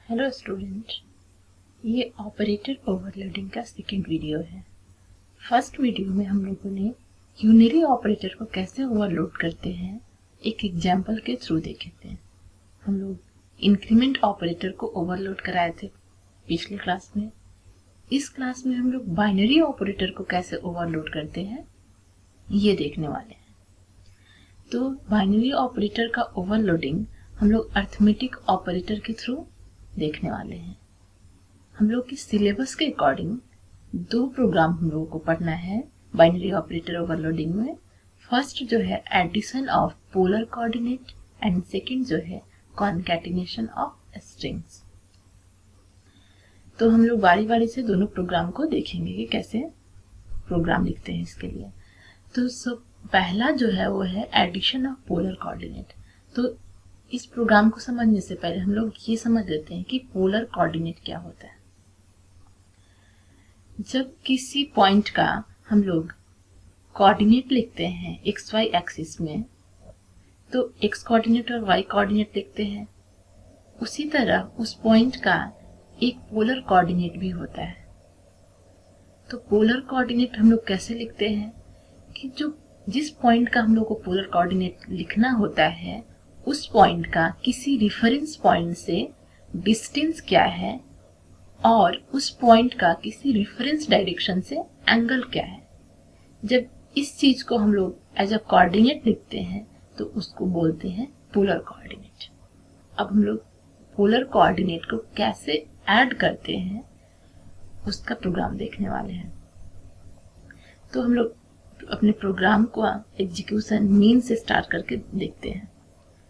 Hello student, ये operator overloading का second video है। फर्स्ट वीडियो में हम लोगों ने यूनिरी ऑपरेटर को कैसे ओवरलोड करते हैं एक एग्जाम्पल के थ्रू देखे थे। हम लोग इंक्रीमेंट ऑपरेटर को ओवरलोड कराए थे पिछले क्लास में। इस क्लास में हम लोग बाइनरी ऑपरेटर को कैसे ओवरलोड करते हैं ये देखने वाले हैं। तो बाइनरी ऑपरेटर का ओवरलोडिंग हम लोग अरिथमेटिक ऑपरेटर के थ्रू देखने वाले हैं। हम लोग की सिलेबस के अकॉर्डिंग दो प्रोग्राम हम लोगों को पढ़ना है बाइनरी ऑपरेटर ओवरलोडिंग में। फर्स्ट जो है addition of polar coordinate and second जो है कॉन्कैटिनेशन ऑफ स्ट्रिंग्स। तो हम लोग बारी बारी से दोनों प्रोग्राम को देखेंगे कि कैसे प्रोग्राम लिखते हैं इसके लिए। तो सब पहला जो है वो है एडिशन ऑफ पोलर कोऑर्डिनेट। तो इस प्रोग्राम को समझने से पहले हम लोग ये समझ लेते हैं कि पोलर कोऑर्डिनेट क्या होता है। जब किसी पॉइंट का हम लोग कोऑर्डिनेट लिखते हैं एक्स वाई एक्सिस में, तो एक्स कोऑर्डिनेट और वाई कोऑर्डिनेट लिखते हैं। उसी तरह उस पॉइंट का एक पोलर कोऑर्डिनेट भी होता है। तो पोलर कोऑर्डिनेट हम लोग कैसे लिखते हैं कि जो जिस पॉइंट का हम लोग को पोलर कोऑर्डिनेट लिखना होता है उस पॉइंट का किसी रेफरेंस पॉइंट से डिस्टेंस क्या है और उस पॉइंट का किसी रेफरेंस डायरेक्शन से एंगल क्या है। जब इस चीज को हम लोग एज अ कोऑर्डिनेट लिखते हैं तो उसको बोलते हैं पोलर कोऑर्डिनेट। अब हम लोग पोलर कोऑर्डिनेट को कैसे ऐड करते हैं उसका प्रोग्राम देखने वाले हैं। तो हम लोग अपने प्रोग्राम को एग्जीक्यूशन मीन से स्टार्ट करके देखते हैं।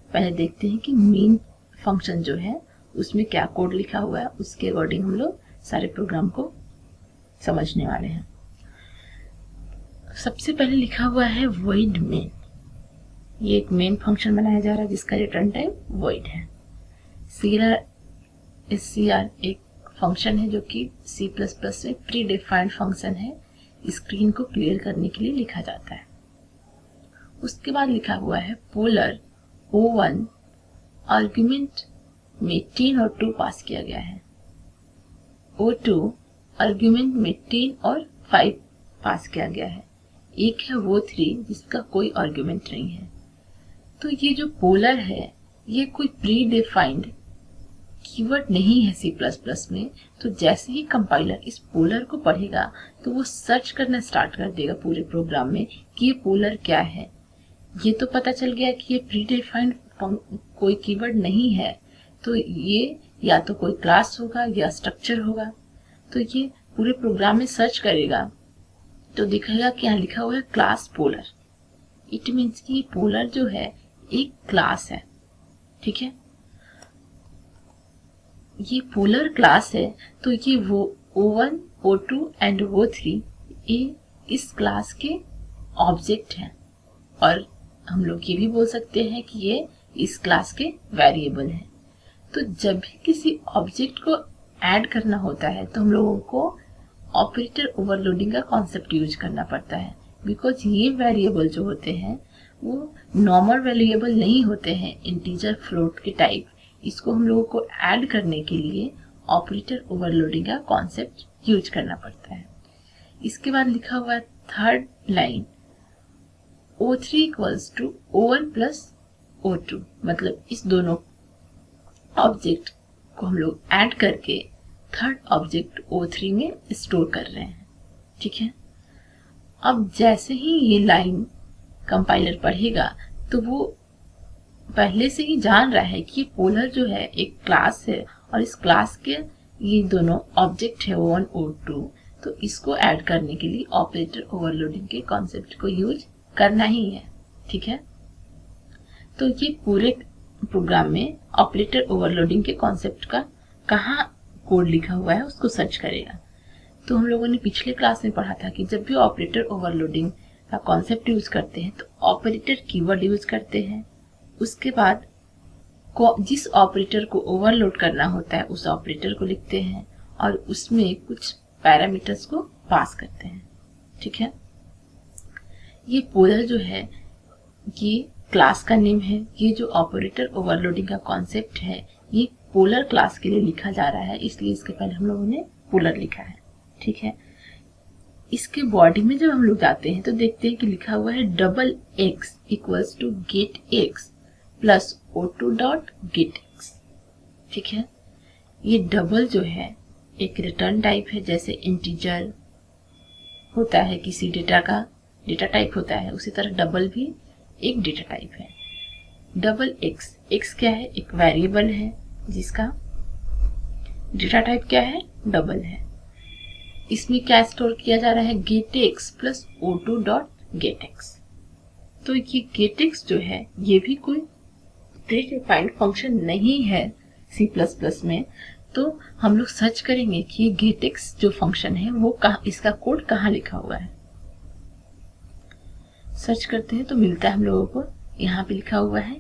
पहले देखते हैं कि मीन फंक्शन जो है उसमें क्या कोड लिखा हुआ है, उसके अकॉर्डिंग हम लोग सारे प्रोग्राम को समझने वाले हैं। सबसे पहले लिखा हुआ है void main। ये एक मेन फंक्शन बनाया जा रहा है जिसका रिटर्न टाइप void है। str एक फंक्शन है जो कि C++ में प्री डिफाइंड फंक्शन है, स्क्रीन को क्लियर करने के लिए लिखा जाता है। उसके बाद लिखा हुआ है पोलर O1 आर्ग्यूमेंट में 3 और 2 पास किया गया है। O2 आर्ग्यूमेंट में 3 और 5 पास किया गया है। एक है O3 जिसका कोई आर्ग्यूमेंट नहीं है। तो ये जो पोलर है ये कोई प्री डिफाइंड कीवर्ड नहीं है C++ में। तो जैसे ही कंपाइलर इस पोलर को पढ़ेगा तो वो सर्च करना स्टार्ट कर देगा पूरे प्रोग्राम में कि ये पोलर क्या है। ये तो पता चल गया कि ये प्री डिफाइंड कोई कीवर्ड नहीं है, तो ये या तो कोई क्लास होगा या स्ट्रक्चर होगा। तो ये पूरे प्रोग्राम में सर्च करेगा तो दिखेगा कि यहाँ लिखा हुआ है क्लास पोलर। इट मीन्स कि पोलर जो है एक क्लास है। ठीक है, ये पोलर क्लास है। तो ये वो O1, O2 एंड O3 ये इस क्लास के ऑब्जेक्ट हैं। और हम लोग ये भी बोल सकते हैं कि ये इस क्लास के वेरिएबल हैं। तो जब भी किसी ऑब्जेक्ट को ऐड करना होता है तो हम लोगों को ऑपरेटर ओवरलोडिंग का कॉन्सेप्ट यूज करना पड़ता है। बिकॉज ये वेरिएबल जो होते हैं वो नॉर्मल वेरिएबल नहीं होते हैं, इंटीजर फ्लोट के टाइप। इसको हम लोगों को ऐड करने के लिए ऑपरेटर ओवरलोडिंग का कॉन्सेप्ट यूज करना पड़ता है। इसके बाद लिखा हुआ है third line O3 equals to O1 plus O2, मतलब इस दोनों ऑब्जेक्ट को हम लोग ऐड करके थर्ड ऑब्जेक्ट O3 में स्टोर कर रहे हैं। ठीक है, अब जैसे ही ये लाइन कंपाइलर पढ़ेगा तो वो पहले से ही जान रहा है कि ये पोलर जो है एक क्लास है और इस क्लास के ये दोनों ऑब्जेक्ट है O1 O2। तो इसको ऐड करने के लिए ऑपरेटर ओवरलोडिंग के कॉन्सेप्ट को यूज करना ही है। ठीक है, तो ये पूरे प्रोग्राम में ऑपरेटर ओवरलोडिंग के कॉन्सेप्ट का कहाँ कोड लिखा हुआ है उसको सर्च करेगा। तो हम लोगों ने पिछले क्लास में पढ़ा था कि जब भी ऑपरेटर ओवरलोडिंग का कॉन्सेप्ट यूज करते हैं तो ऑपरेटर कीवर्ड यूज करते हैं। उसके बाद जिस ऑपरेटर को ओवरलोड करना होता है उस ऑपरेटर को लिखते हैं और उसमें कुछ पैरामीटर्स को पास करते हैं। ठीक है, ये पोलर जो है ये क्लास का नेम है। ये जो ऑपरेटर ओवरलोडिंग का कॉन्सेप्ट है ये पोलर क्लास के लिए लिखा जा रहा है, इसलिए इसके पहले हम लोगों ने पोलर लिखा है। ठीक है, इसके बॉडी में जब हम लोग जाते हैं तो देखते हैं कि लिखा हुआ है double X equals to get X plus O2 dot get X. ठीक है, ये डबल जो है एक रिटर्न टाइप है, जैसे इंटीजर होता है किसी डेटा का डेटा टाइप होता है, उसी तरह डबल भी एक डेटा टाइप है। डबल एक्स, एक्स क्या है? एक वेरिएबल है जिसका डेटा टाइप क्या है? डबल है। इसमें क्या स्टोर किया जा रहा है? Get X plus O2 dot get X. तो ये गेट एक्स जो है ये भी कोई प्री डिफाइंड फंक्शन नहीं है C++ में, तो हम लोग सर्च करेंगे कि ये गेट एक्स जो फंक्शन है वो कहाँ, इसका कोड कहाँ लिखा हुआ है। सर्च करते हैं तो मिलता है हम लोगों को, यहाँ पे लिखा हुआ है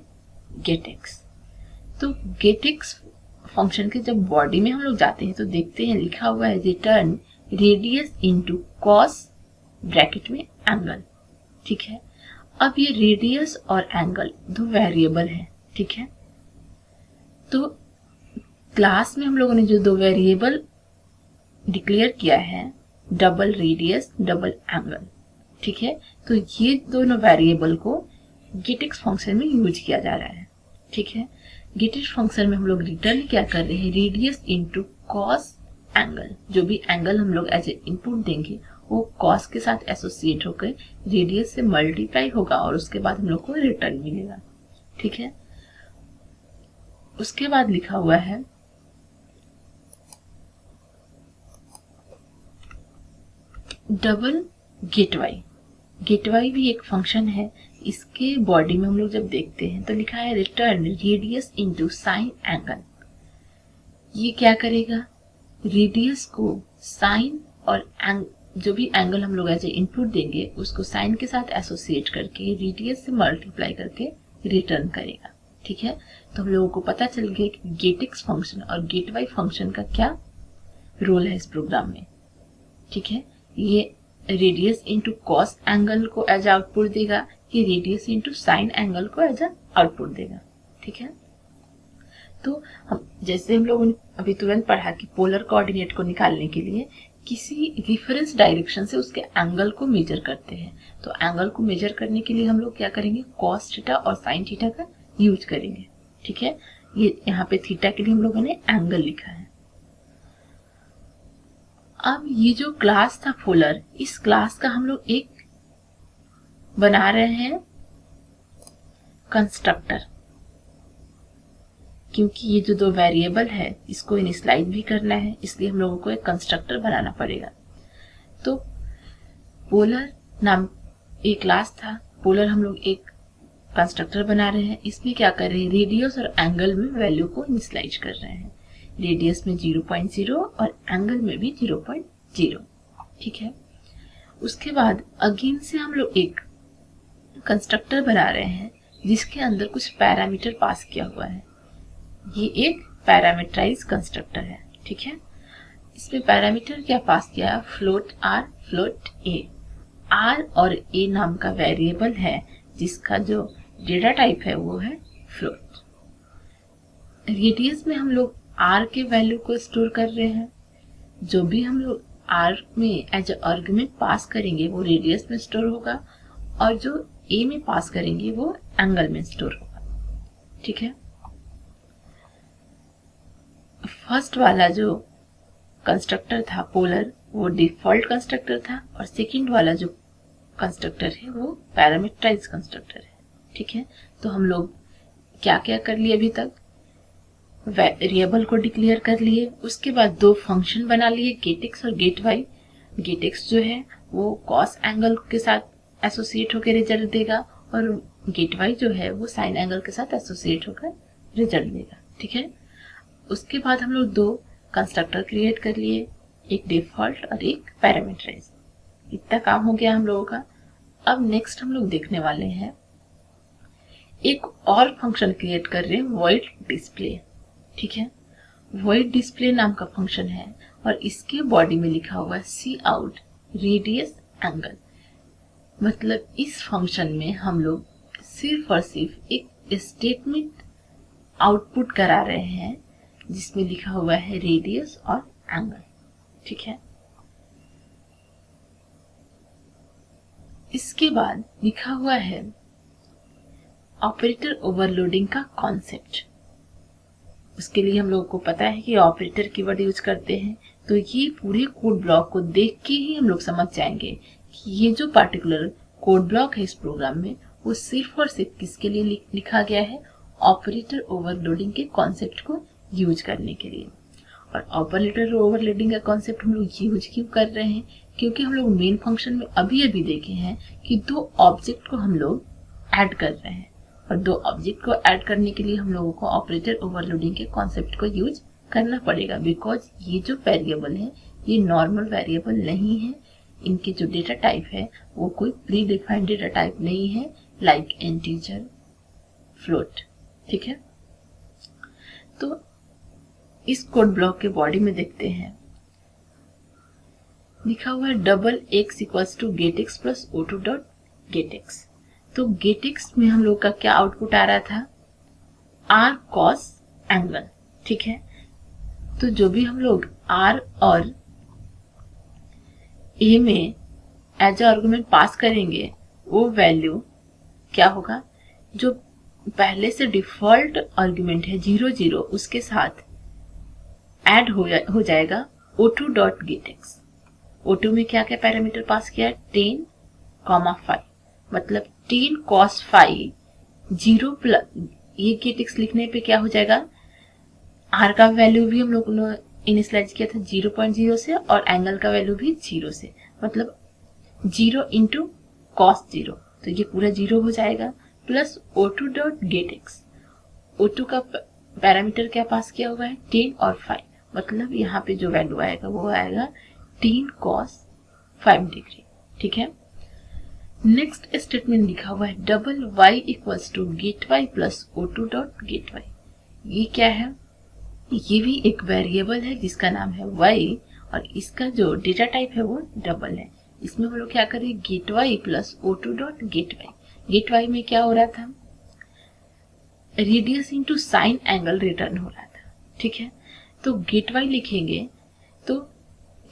गेट एक्स। तो गेट एक्स फंक्शन के जब बॉडी में हम लोग जाते हैं तो देखते हैं लिखा हुआ है return radius into cos bracket में एंगल। ठीक है, अब ये रेडियस और एंगल दो वेरिएबल है। ठीक है, तो क्लास में हम लोगों ने जो दो वेरिएबल डिक्लेयर किया है, डबल रेडियस डबल एंगल। ठीक है, तो ये दोनों वेरिएबल को गेटएक्स फंक्शन में यूज किया जा रहा है। ठीक है, गेटएक्स फंक्शन में हम लोग रिटर्न क्या कर रहे हैं? Radius into cos angle. जो भी एंगल हम लोग एज ए इनपुट देंगे वो कॉस के साथ एसोसिएट होकर रेडियस से मल्टीप्लाई होगा और उसके बाद हम लोग को रिटर्न मिलेगा। ठीक है, उसके बाद लिखा हुआ है double get Y. Get Y भी एक फंक्शन है, इसके बॉडी में हम लोग जब देखते हैं तो लिखा है return radius into sine angle. ये क्या करेगा? रेडियस को साइन और जो भी एंगल हम लोग ऐसे इनपुट देंगे उसको साइन के साथ एसोसिएट करके रेडियस से मल्टीप्लाई करके रिटर्न करेगा। ठीक है, तो हम लोगों को पता चल गया कि गेटएक्स फंक्शन और गेट वाई फंक्शन का क्या रोल है इस प्रोग्राम में। ठीक है, ये रेडियस इंटू कॉस एंगल को एज आउटपुट देगा कि रेडियस इंटू साइन एंगल को एज आउटपुट देगा। ठीक है, तो हम लोगों ने अभी तुरंत पढ़ा कि पोलर कोऑर्डिनेट को निकालने के लिए किसी रिफरेंस डायरेक्शन से उसके एंगल को मेजर करते हैं। तो एंगल को मेजर करने के लिए हम लोग क्या करेंगे? कॉस थीटा और साइन थीटा का यूज करेंगे। ठीक है, ये यहाँ पे थीटा के लिए हम लोगों ने एंगल लिखा है। अब ये जो क्लास था पोलर, इस क्लास का हम लोग एक बना रहे हैं कंस्ट्रक्टर, क्योंकि ये जो दो वेरिएबल है इसको इनिशियलाइज भी करना है, इसलिए हम लोगों को एक कंस्ट्रक्टर बनाना पड़ेगा। तो पोलर नाम एक क्लास था, पोलर हम लोग एक कंस्ट्रक्टर बना रहे हैं। इसमें क्या कर रहे हैं? रेडियस और एंगल में वैल्यू को इनिशियलाइज कर रहे हैं। रेडियस में 0.0 और एंगल में भी 0.0। ठीक है, उसके बाद अगेन से हम लोग एक कंस्ट्रक्टर बना रहे हैं जिसके अंदर कुछ पैरामीटर पास किया हुआ है। ये एक पैरामीटराइज कंस्ट्रक्टर है। ठीक है, इसमें पैरामीटर क्या पास किया? Float R, float A. R और ए नाम का वेरिएबल है जिसका जो डेटा टाइप है वो है फ्लोट। रेडियस में हम लोग आर के वैल्यू को स्टोर कर रहे हैं। जो भी हम लोग आर में एज ए आर्गुमेंट पास करेंगे वो रेडियस में स्टोर होगा और जो ए में पास करेंगे वो एंगल में स्टोर होगा। ठीक है, फर्स्ट वाला जो कंस्ट्रक्टर था पोलर वो डिफॉल्ट कंस्ट्रक्टर था और सेकंड वाला जो कंस्ट्रक्टर है वो पैरामीटराइज कंस्ट्रक्टर है। ठीक है, तो हम लोग क्या क्या कर लिए अभी तक? वेरिएबल को डिक्लेयर कर लिए, उसके बाद दो फंक्शन बना लिए, गेटएक्स और गेट वाई। गेटएक्स जो है वो कॉस एंगल के साथ एसोसिएट होकर रिजल्ट देगा और गेट वाई जो है वो साइन एंगल के साथ एसोसिएट होकर रिजल्ट देगा। ठीक है, उसके बाद हम लोग दो कंस्ट्रक्टर क्रिएट कर लिए, एक डिफॉल्ट और एक पैरामीटराइज। इतना काम हो गया हम लोगों का। अब नेक्स्ट हम लोग देखने वाले हैं एक और फंक्शन क्रिएट कर रहे हैं, वॉइड डिस्प्ले। ठीक है, वॉइड डिस्प्ले नाम का फंक्शन है और इसके बॉडी में लिखा हुआ है सी आउट रेडियस एंगल। मतलब इस फंक्शन में हम लोग सिर्फ और सिर्फ एक स्टेटमेंट आउटपुट करा रहे हैं जिसमें लिखा हुआ है रेडियस और एंगल। ठीक है, इसके बाद लिखा हुआ है ऑपरेटर ओवरलोडिंग का कॉन्सेप्ट। उसके लिए हम लोगों को पता है कि ऑपरेटर कीवर्ड यूज करते हैं, तो ये पूरे कोड ब्लॉक को देख के ही हम लोग समझ जाएंगे कि ये जो पर्टिकुलर कोड ब्लॉक है इस प्रोग्राम में वो सिर्फ और सिर्फ किसके लिए लिखा गया है, ऑपरेटर ओवरलोडिंग के कॉन्सेप्ट को यूज करने के लिए। और ऑपरेटर ओवरलोडिंग का कॉन्सेप्ट हम लोग यूज क्यों कर रहे हैं, क्योंकि हम लोग मेन फंक्शन में अभी देखे हैं कि दो ऑब्जेक्ट को हम लोग ऐड कर रहे हैं, और दो ऑब्जेक्ट को ऐड करने के लिए हम लोगों को ऑपरेटर ओवरलोडिंग के कॉन्सेप्ट को यूज करना पड़ेगा, बिकॉज ये जो वेरिएबल है ये नॉर्मल वेरिएबल नहीं है, इनके जो डेटा टाइप है वो कोई प्री डिफाइंड डेटा टाइप नहीं है, लाइक इंटीजर, फ्लोट। ठीक है, तो इस कोड ब्लॉक के बॉडी में देखते हैं लिखा हुआ है double x equals to get X plus O2 dot get X. तो गेट एक्स में हम लोग का क्या आउटपुट आ रहा था, r cos एंगल। ठीक है, तो जो भी हम लोग r और a में एज आर्गुमेंट पास करेंगे वो वैल्यू क्या होगा, जो पहले से डिफॉल्ट आर्गुमेंट है 0 0 उसके साथ ऐड हो जाएगा O2 dot get x. O2 में क्या क्या पैरामीटर पास किया है, 10, 5, मतलब 10 cos 5 0 प्लस ये गेट एक्स लिखने पे क्या हो जाएगा, r का वैल्यू भी हम लोग ने इनिशियलाइज किया था 0.0 से और एंगल का वैल्यू भी 0 से, मतलब 0 इंटू cos 0, तो ये पूरा 0 हो जाएगा, plus O2 dot get x. O2 का पैरामीटर क्या पास किया हुआ है, 10 और 5, मतलब यहाँ पे जो वैल्यू आएगा वो आएगा 10 cos 5 डिग्री। ठीक है, नेक्स्ट स्टेटमेंट लिखा हुआ है double y equals to get y plus O2 dot get y। ये क्या है, ये भी एक वेरिएबल है जिसका नाम है y, और इसका जो डेटा टाइप है वो डबल है। इसमें हम लोग क्या करें, get y plus O2 dot get y। Get y में क्या हो रहा था, radius into sine angle return हो रहा था। ठीक है, तो गेट y लिखेंगे तो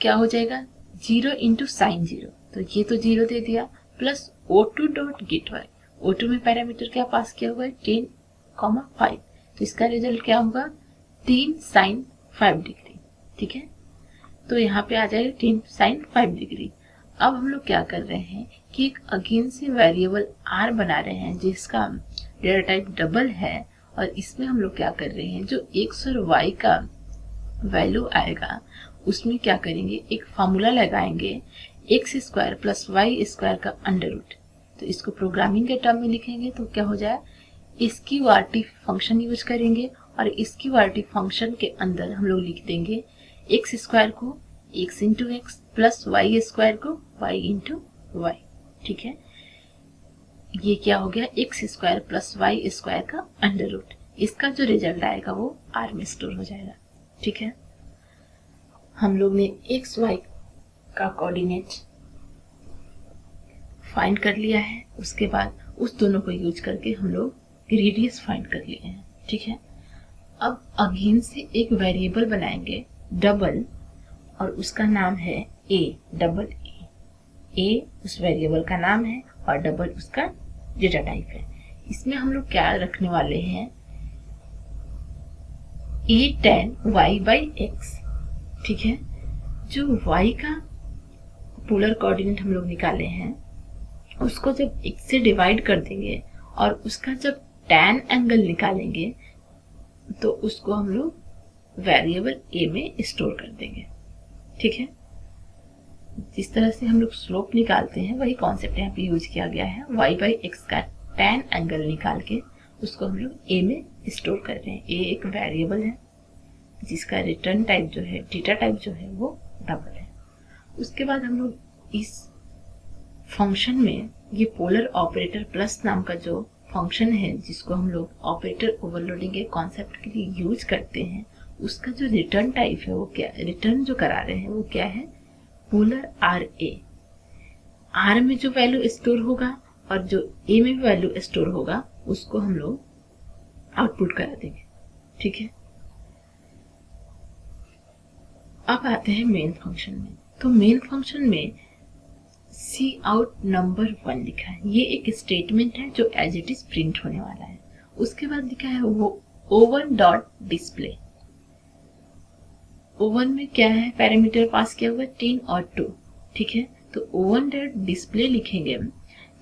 क्या हो जाएगा, 0 इंटू साइन 0, तो ये तो 0 दे दिया, plus O2 dot get y। O2 में पैरामीटर क्या पास किया हुआ है, 10, 5, तो इसका रिजल्ट क्या होगा, 10 साइन 5 डिग्री। ठीक है, तो यहाँ पे आ जाएगा 10 साइन 5 डिग्री। अब हम लोग क्या कर रहे हैं कि एक अगेन से वेरिएबल r बना रहे हैं जिसका डेटा टाइप डबल है, और इसमें हम लोग क्या कर रहे हैं, जो x और y का वैल्यू आएगा उसमें क्या करेंगे, एक फॉर्मूला लगाएंगे X square plus Y square का अंडर रूट। तो इसको प्रोग्रामिंग के टर्म में लिखेंगे तो क्या हो जाए, इसकी वार्टी फंक्शन यूज करेंगे, और इसकी वार्टी फंक्शन के अंदर हम लोग लिख देंगे एक्स स्क्वायर को X into X plus Y square को वाई इंटू वाई। ठीक है, ये क्या हो गया, X square plus Y square का अंडर रूट। इसका जो रिजल्ट आएगा वो आर में स्टोर हो जाएगा। ठीक है, हम लोग ने एक्स वाई का कोऑर्डिनेट फाइंड कर लिया है, उसके बाद उस दोनों को यूज करके हम लोग रेडियस फाइंड कर लिए हैं। ठीक है, अब अगेन से एक वेरिएबल बनाएंगे डबल, और उसका नाम है ए, डबल ए उस वेरिएबल का नाम है और डबल उसका डेटा टाइप है। इसमें हम लोग क्या रखने वाले हैं, ए tan y बाई एक्स। ठीक है, जो y का पोलर कोऑर्डिनेट हम लोग निकाले हैं उसको जब x से डिवाइड कर देंगे और उसका जब tan एंगल निकालेंगे तो उसको हम लोग वेरिएबल a में स्टोर कर देंगे। ठीक है, जिस तरह से हम लोग स्लोप निकालते हैं वही कॉन्सेप्ट यहाँ पे यूज किया गया है। y बाई एक्स का tan एंगल निकाल के उसको हम लोग a में स्टोर कर रहे हैं। a एक वेरिएबल है जिसका रिटर्न टाइप जो है, डेटा टाइप जो है वो डबल है। उसके बाद हम लोग इस फंक्शन में ये पोलर ऑपरेटर प्लस नाम का जो फंक्शन है जिसको हम लोग ऑपरेटर ओवरलोडिंग के कॉन्सेप्ट के लिए यूज करते हैं, उसका जो रिटर्न टाइप है वो क्या, रिटर्न जो करा रहे हैं वो क्या है, पोलर आर ए। आर में जो वैल्यू स्टोर होगा और जो ए में भी वैल्यू स्टोर होगा उसको हम लोग आउटपुट करा देंगे। ठीक है, अब आते हैं मेन फंक्शन में। तो मेन फंक्शन में सी आउट नंबर 1 लिखा है, ये एक स्टेटमेंट है जो एज इट इज प्रिंट होने वाला है। उसके बाद लिखा है वो O1 डॉट डिस्प्ले। O1 में क्या है, पैरामीटर पास किया हुआ 10 और 2, ठीक है। तो O1 डॉट डिस्प्ले लिखेंगे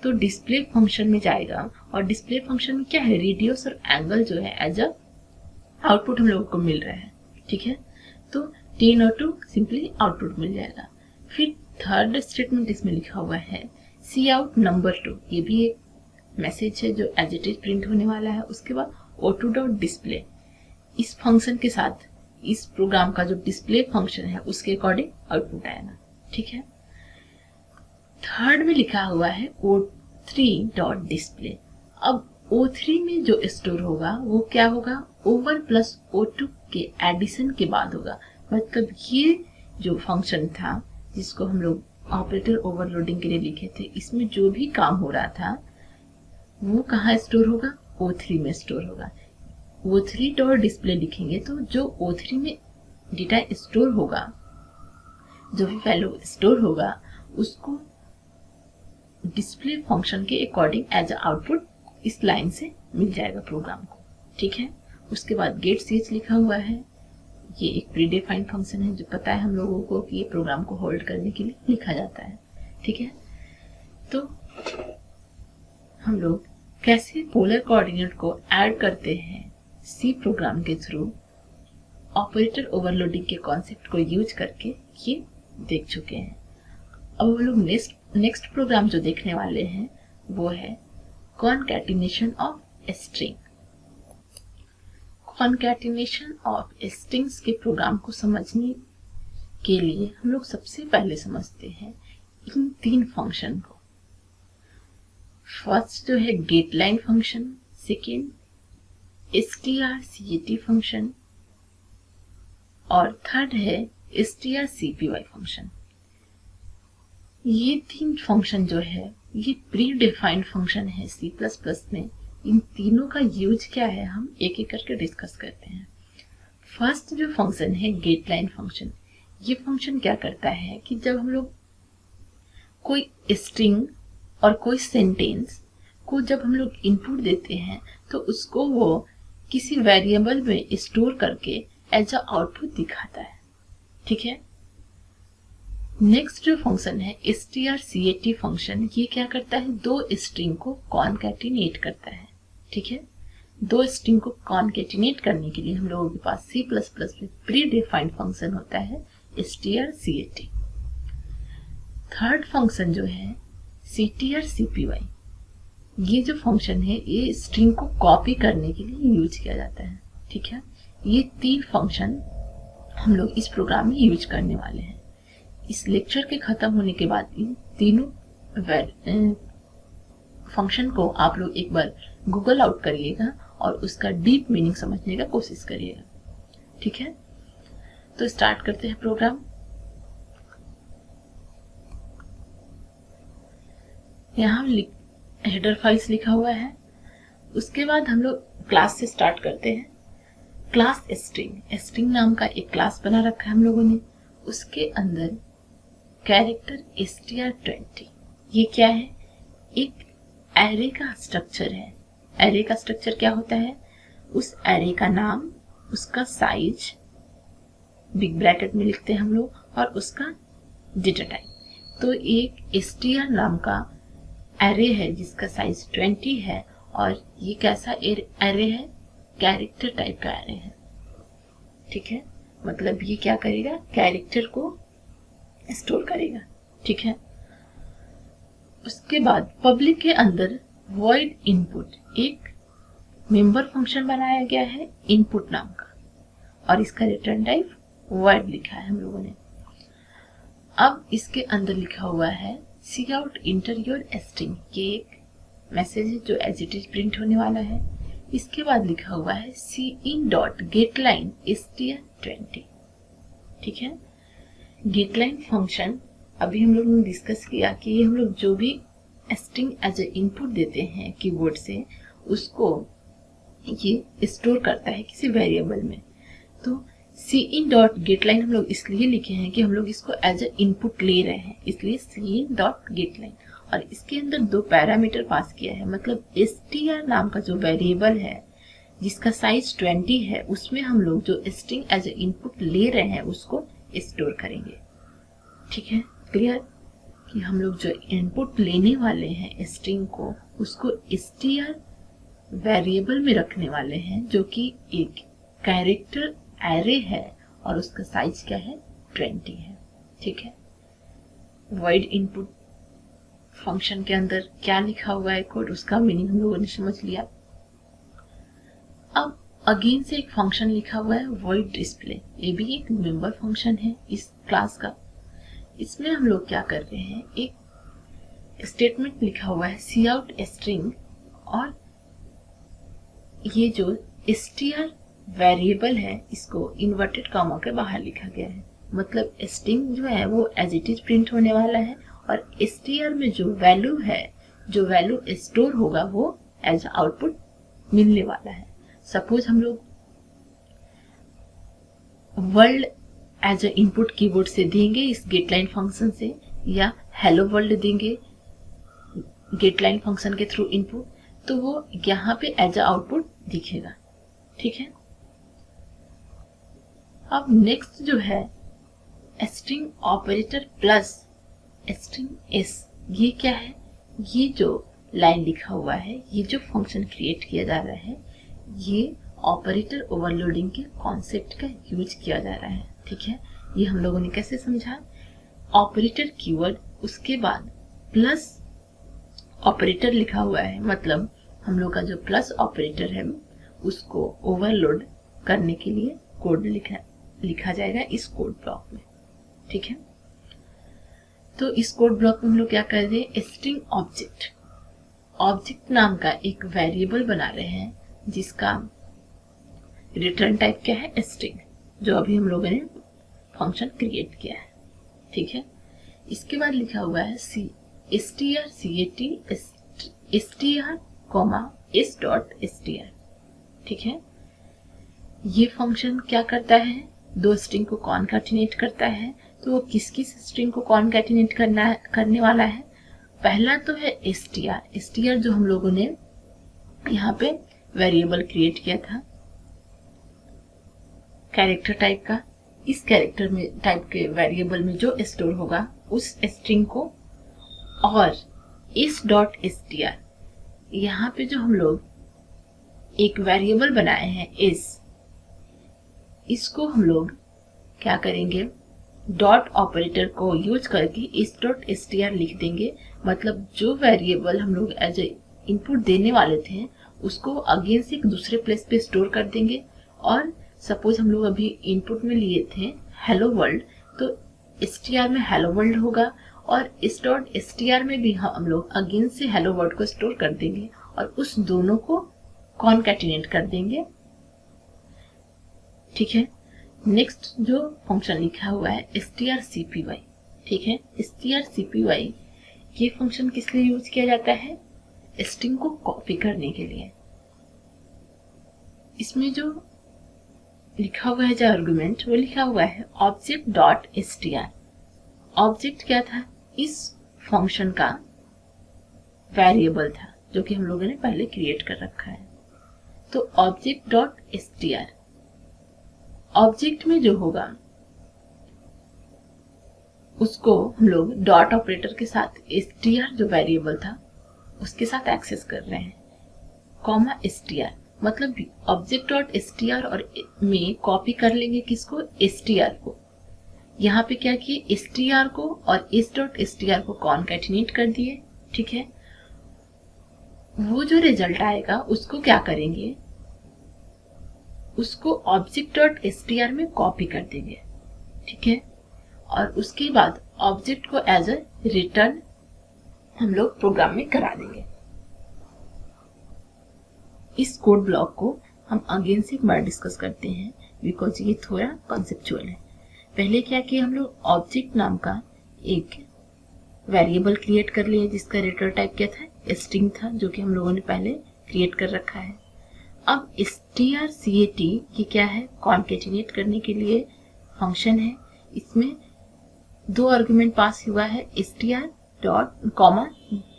तो डिस्प्ले फंक्शन में जाएगा, और डिस्प्ले फंक्शन में क्या है, रेडियस और एंगल जो है एज अ आउटपुट हम लोगों को मिल रहा है, ठीक है। तो 10 और 2 सिंपली आउटपुट मिल जाएगा। फिर थर्ड स्टेटमेंट इसमें लिखा हुआ है सी आउट नंबर 2, ये भी एक मैसेज है जो एज इट इज प्रिंट होने वाला है। उसके बाद O2 डॉट डिस्प्ले, इस फंक्शन के साथ इस प्रोग्राम का जो डिस्प्ले फंक्शन है उसके अकॉर्डिंग आउटपुट आएगा, ठीक है। थर्ड में लिखा हुआ है O3 डॉट डिस्प्ले। अब O3 में जो स्टोर होगा वो क्या होगा, O1 प्लस O2 के एडिशन के बाद होगा। मतलब ये जो फंक्शन था जिसको हम लोग ऑपरेटर ओवरलोडिंग के लिए लिखे थे, इसमें जो भी काम हो रहा था वो कहाँ स्टोर होगा, O3 में स्टोर होगा। O3 डॉट डिस्प्ले लिखेंगे तो जो O3 में डेटा स्टोर होगा, जो भी वैल्यू स्टोर होगा उसको डिस्प्ले फंक्शन के अकॉर्डिंग एज अ आउटपुट इस लाइन से मिल जाएगा प्रोग्राम को, ठीक है। उसके बाद गेट ch लिखा हुआ है, ये एक प्रीडिफाइंड फंक्शन है जो पता है हम लोगों को कि ये प्रोग्राम को होल्ड करने के लिए लिखा जाता है, ठीक है। तो हम लोग कैसे पोलर कोऑर्डिनेट को ऐड करते हैं सी प्रोग्राम के थ्रू ऑपरेटर ओवरलोडिंग के कॉन्सेप्ट को यूज करके, ये देख चुके हैं। अब हम लोग नेक्स्ट प्रोग्राम जो देखने वाले हैं वो है concatenation of string. Concatenation of strings के प्रोग्राम को समझने के लिए हम लोग सबसे पहले समझते हैं इन 3 फंक्शन को। फर्स्ट जो है get line function, second strcat function और थर्ड है strcpy फंक्शन। ये 3 फंक्शन जो है ये प्री डिफाइंड फंक्शन है C++ में। इन तीनों का यूज क्या है हम एक एक करके डिस्कस करते हैं। फर्स्ट जो फंक्शन है गेट लाइन फंक्शन, ये फंक्शन क्या करता है कि जब हम लोग कोई स्ट्रिंग और कोई सेंटेंस को जब हम लोग इनपुट देते हैं तो उसको वो किसी वेरिएबल में स्टोर करके एज अ आउटपुट दिखाता है, ठीक है। नेक्स्ट जो फंक्शन है strcat फंक्शन, ये क्या करता है, 2 स्ट्रिंग को कॉनकैटिनेट करता है, ठीक है। 2 स्ट्रिंग को कॉनकैटिनेट करने के लिए हम लोगों के पास C++ में प्री डिफाइंड फंक्शन होता है strcat। थर्ड फंक्शन जो है strcpy, ये जो फंक्शन है ये स्ट्रिंग को कॉपी करने के लिए यूज किया जाता है, ठीक है। ये 3 फंक्शन हम लोग इस प्रोग्राम में यूज करने वाले हैं। इस लेक्चर के खत्म होने के बाद इन तीनों फंक्शन को आप लोग एक बार गूगल आउट करिएगा और उसका डीप मीनिंग समझने का कोशिश करिएगा, ठीक है। तो स्टार्ट करते हैं प्रोग्राम। यहाँ हेडर फाइल्स लिखा हुआ है। उसके बाद हम लोग क्लास से स्टार्ट करते हैं। क्लास स्ट्रिंग नाम का एक क्लास बना रखा है हम लोगों ने। उसके अंदर कैरेक्टर str20, ये क्या है, एक एरे का स्ट्रक्चर है। एरे का स्ट्रक्चर क्या होता है, उस एरे का नाम, उसका साइज बिग ब्रैकेट में लिखते हैं हम लोग, और उसका डेटा टाइप। तो एक str नाम का एरे है जिसका साइज 20 है, और ये कैसा एरे है, कैरेक्टर टाइप का एरे है, ठीक है। मतलब ये क्या करेगा, कैरेक्टर को स्टोर करेगा, ठीक है। उसके बाद पब्लिक के अंदर void input, एक मेंबर फंक्शन बनाया गया है इनपुट नाम का, और इसका रिटर्न टाइप void लिखा है हम लोगों ने। अब इसके अंदर लिखा हुआ है cout enter your string, ये एक मैसेज है जो एज इट इज प्रिंट होने वाला है। इसके बाद लिखा हुआ है cin.getLine str20, ठीक है। गेटलाइन फंक्शन अभी हम लोग ने डिस्कस किया कि ये हम लोग जो भी स्ट्रिंग एज ए इनपुट देते हैं कीबोर्ड से, उसको ये स्टोर करता है किसी वेरिएबल में। तो सी इन डॉट गेट लाइन हम लोग इसलिए लिखे हैं कि हम लोग इसको एज ए इनपुट ले रहे हैं, इसलिए सी इन डॉट गेट लाइन। और इसके अंदर 2 पैरामीटर पास किया है, मतलब str नाम का जो वेरिएबल है जिसका साइज 20 है, उसमें हम लोग जो स्ट्रिंग एज ए इनपुट ले रहे हैं उसको स्टोर करेंगे। ठीक है, क्लियर? कि हम लोग जो इनपुट लेने वाले हैं स्ट्रिंग को, उसको str वेरिएबल में रखने वाले हैं, जो कि एक कैरेक्टर एरे है और उसका साइज क्या है, 20 है। ठीक है, void इनपुट फंक्शन के अंदर क्या लिखा हुआ है कोड, उसका मीनिंग हम लोगों ने समझ लिया। अब अगेन से एक फंक्शन लिखा हुआ है void display, ये भी एक मेंबर फंक्शन है इस क्लास का। इसमें हम लोग क्या कर रहे हैं, एक स्टेटमेंट लिखा हुआ है cout string, और ये जो str वेरिएबल है इसको इन्वर्टेड कॉमा के बाहर लिखा गया है, मतलब स्ट्रिंग जो है वो एज इट इज प्रिंट होने वाला है, और str में जो वैल्यू है, जो वैल्यू स्टोर होगा, वो एज आउटपुट मिलने वाला है। सपोज हम लोग world as a input keyboard से देंगे इस गेटलाइन फंक्शन से, या हेलो वर्ल्ड देंगे गेटलाइन फंक्शन के थ्रू इनपुट, तो वो यहाँ पे एज ए आउटपुट दिखेगा। ठीक है, अब नेक्स्ट जो है string operator plus string S, ये क्या है, ये जो लाइन लिखा हुआ है, ये जो फंक्शन क्रिएट किया जा रहा है, ये ऑपरेटर ओवरलोडिंग के कॉन्सेप्ट का यूज किया जा रहा है। ठीक है, ये हम लोगों ने कैसे समझा, ऑपरेटर कीवर्ड उसके बाद प्लस ऑपरेटर लिखा हुआ है, मतलब हम लोग का जो प्लस ऑपरेटर है उसको ओवरलोड करने के लिए कोड लिखा जाएगा इस कोड ब्लॉक में। ठीक है, तो इस कोड ब्लॉक में हम लोग क्या कर रहे हैं, स्ट्रिंग ऑब्जेक्ट नाम का एक वेरिएबल बना रहे हैं जिसका रिटर्न टाइप क्या है, स्ट्रिंग, जो अभी हम लोगों ने फंक्शन क्रिएट किया है। ठीक है, इसके बाद लिखा हुआ है str s डॉट str। ठीक है, ये फंक्शन क्या करता है, 2 स्ट्रिंग को कॉनकैटिनेट करता है। तो वो किस किस स्ट्रिंग को कॉनकैटिनेट करने वाला है, पहला तो है str जो हम लोगों ने यहाँ पे वेरिएबल क्रिएट किया था कैरेक्टर टाइप का। इस कैरेक्टर में टाइप के वेरिएबल में जो स्टोर होगा उस स्ट्रिंग को, और इस डॉट str, यहाँ पे जो हम लोग एक वेरिएबल बनाए हैं इसको हम लोग क्या करेंगे, डॉट ऑपरेटर को यूज करके इस डॉट str लिख देंगे, मतलब जो वेरिएबल हम लोग एज ए इनपुट देने वाले थे उसको अगेन से एक दूसरे प्लेस पे स्टोर कर देंगे। और सपोज हम लोग अभी इनपुट में लिए थे हेलो वर्ल्ड, तो str में हेलो वर्ल्ड होगा, और इस डॉट str में भी हम लोग अगेन से हेलो वर्ल्ड को स्टोर कर देंगे और उस दोनों को कॉनकैटिनेट कर देंगे। ठीक है, नेक्स्ट जो फंक्शन लिखा हुआ है strcpy। ठीक है, strcpy ये फंक्शन किस लिए यूज किया जाता है, स्ट्रिंग को कॉपी करने के लिए। इसमें जो लिखा हुआ है जो आर्गुमेंट, वो लिखा हुआ है ऑब्जेक्ट डॉट str। ऑब्जेक्ट क्या था, इस फंक्शन का वेरिएबल था जो कि हम लोगों ने पहले क्रिएट कर रखा है। तो ऑब्जेक्ट डॉट str, ऑब्जेक्ट में जो होगा उसको हम लोग डॉट ऑपरेटर के साथ str जो वेरिएबल था उसके साथ एक्सेस कर रहे हैं, कॉमा str, मतलब ऑब्जेक्ट डॉट str और में कॉपी कर लेंगे किसको, str को। यहाँ पे क्या किए, str को और इस डॉट str को कॉनकैटिनेट कर दिए। ठीक है, वो जो रिजल्ट आएगा उसको क्या करेंगे, उसको ऑब्जेक्ट डॉट str में कॉपी कर देंगे। ठीक है, और उसके बाद ऑब्जेक्ट को एज ए रिटर्न हम लोग प्रोग्राम में करा देंगे। इस कोड ब्लॉक को हम अगेन से एक बार डिस्कस करते हैं, बिकॉज ये थोड़ा कॉन्सेप्चुअल है। पहले क्या किया, हम लोग ऑब्जेक्ट नाम का एक वेरिएबल क्रिएट कर लिया जिसका रिटर्न टाइप क्या था, स्ट्रिंग था, जो कि हम लोगों ने पहले क्रिएट कर रखा है। अब strcat की क्या है, कॉन्केटिनेट करने के लिए फंक्शन है। इसमें दो आर्गुमेंट पास हुआ है, str dot comma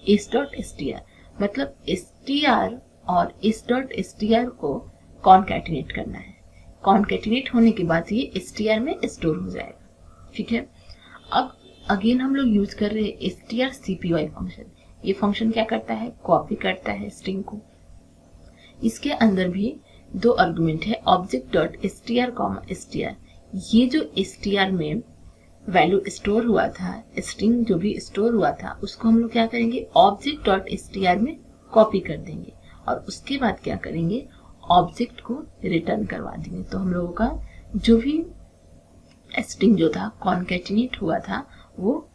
is dot str, मतलब str और is डॉट str को कॉन्केटिनेट करना है। कॉन्केटिनेट होने के बाद ये str में स्टोर हो जाएगा। ठीक है, अब अगेन हम लोग यूज कर रहे हैं strcpy फंक्शन। ये फंक्शन क्या करता है, कॉपी करता है स्ट्रिंग को। इसके अंदर भी दो आर्गुमेंट है, object dot str comma str। ये जो str में वैल्यू स्टोर हुआ था, स्ट्रिंग जो भी स्टोर हुआ था, उसको हम लोग क्या करेंगे, ऑब्जेक्ट डॉट str में कॉपी कर देंगे और उसके बाद क्या करेंगे, ऑब्जेक्ट को रिटर्न करवा देंगे। तो हम लोगों का जो भी स्ट्रिंग जो था कॉन्केटिनेट हुआ था, वो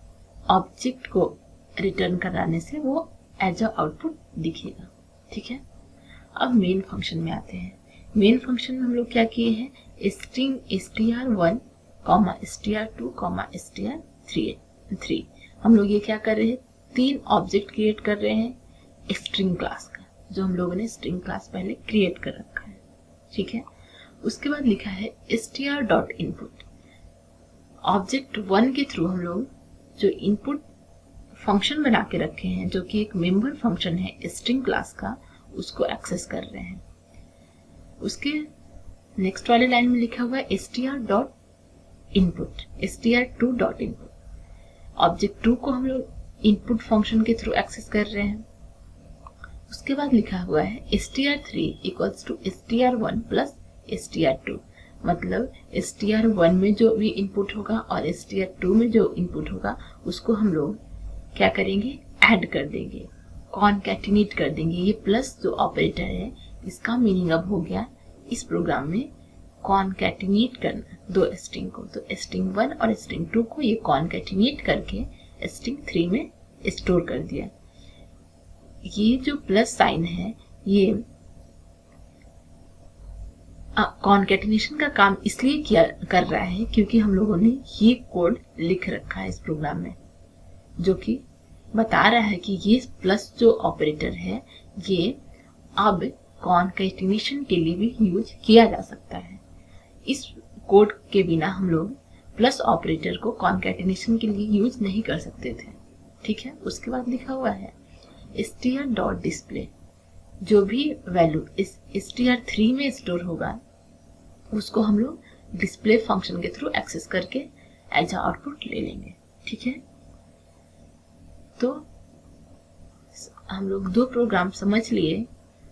ऑब्जेक्ट को रिटर्न कराने से वो एज अ आउटपुट दिखेगा। ठीक है, अब मेन फंक्शन में आते हैं। मेन फंक्शन में हम लोग क्या किए हैं, स्ट्रिंग str1 str2 str3 हम लोग ये क्या कर रहे हैं, तीन ऑब्जेक्ट क्रिएट कर रहे हैं स्ट्रिंग क्लास का, जो हम लोगों ने स्ट्रिंग क्लास पहले क्रिएट कर रखा है। ठीक है, उसके बाद लिखा है str डॉट इनपुट। ऑब्जेक्ट 1 के थ्रू हम लोग जो इनपुट फंक्शन बना के रखे हैं, जो कि एक मेंबर फंक्शन है स्ट्रिंग क्लास का, उसको एक्सेस कर रहे हैं। उसके नेक्स्ट वाले लाइन में लिखा हुआ है str dot input, str2 dot input. Object 2 को हम लोग इनपुट फंक्शन के थ्रू एक्सेस कर रहे हैं। उसके बाद लिखा हुआ है str3 equals to str1 plus str2, मतलब str1 में जो भी इनपुट होगा और str2 में जो इनपुट होगा उसको हम लोग क्या करेंगे, ऐड कर देंगे, कॉन्केटिनेट कर देंगे। ये प्लस जो ऑपरेटर है, इसका मीनिंग अब हो गया इस प्रोग्राम में कॉन्केटिनेट करना दो स्ट्रिंग को। तो स्ट्रिंग 1 और स्ट्रिंग 2 को ये कॉन्केटिनेट करके स्ट्रिंग 3 में स्टोर कर दिया। ये जो प्लस साइन है, ये कॉन्केटिनेशन का काम इसलिए कर रहा है क्योंकि हम लोगों ने ये कोड लिख रखा है इस प्रोग्राम में, जो कि बता रहा है कि ये प्लस जो ऑपरेटर है ये अब कॉन्केटिनेशन के लिए भी यूज किया जा सकता है। इस कोड के बिना हम लोग प्लस ऑपरेटर को कॉन्केटिनेशन के लिए यूज नहीं कर सकते थे। ठीक है, उसके बाद लिखा हुआ है str डॉट डिस्प्ले। जो भी वैल्यू इस str3 में स्टोर होगा उसको हम लोग डिस्प्ले फंक्शन के थ्रू एक्सेस करके एज अ आउटपुट ले लेंगे। ठीक है, तो हम लोग दो प्रोग्राम समझ लिए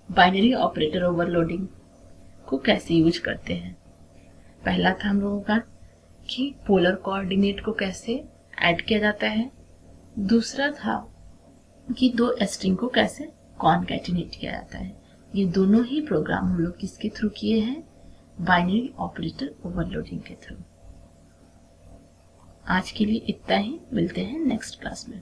बाइनरी ऑपरेटर ओवरलोडिंग को कैसे यूज करते हैं। पहला था हम लोगों का कि पोलर कोऑर्डिनेट को कैसे ऐड किया जाता है, दूसरा था कि दो स्ट्रिंग को कैसे कॉन्केटिनेट किया जाता है। ये दोनों ही प्रोग्राम हम लोग किसके थ्रू किए हैं, बाइनरी ऑपरेटर ओवरलोडिंग के थ्रू। आज के लिए इतना ही, मिलते हैं नेक्स्ट क्लास में।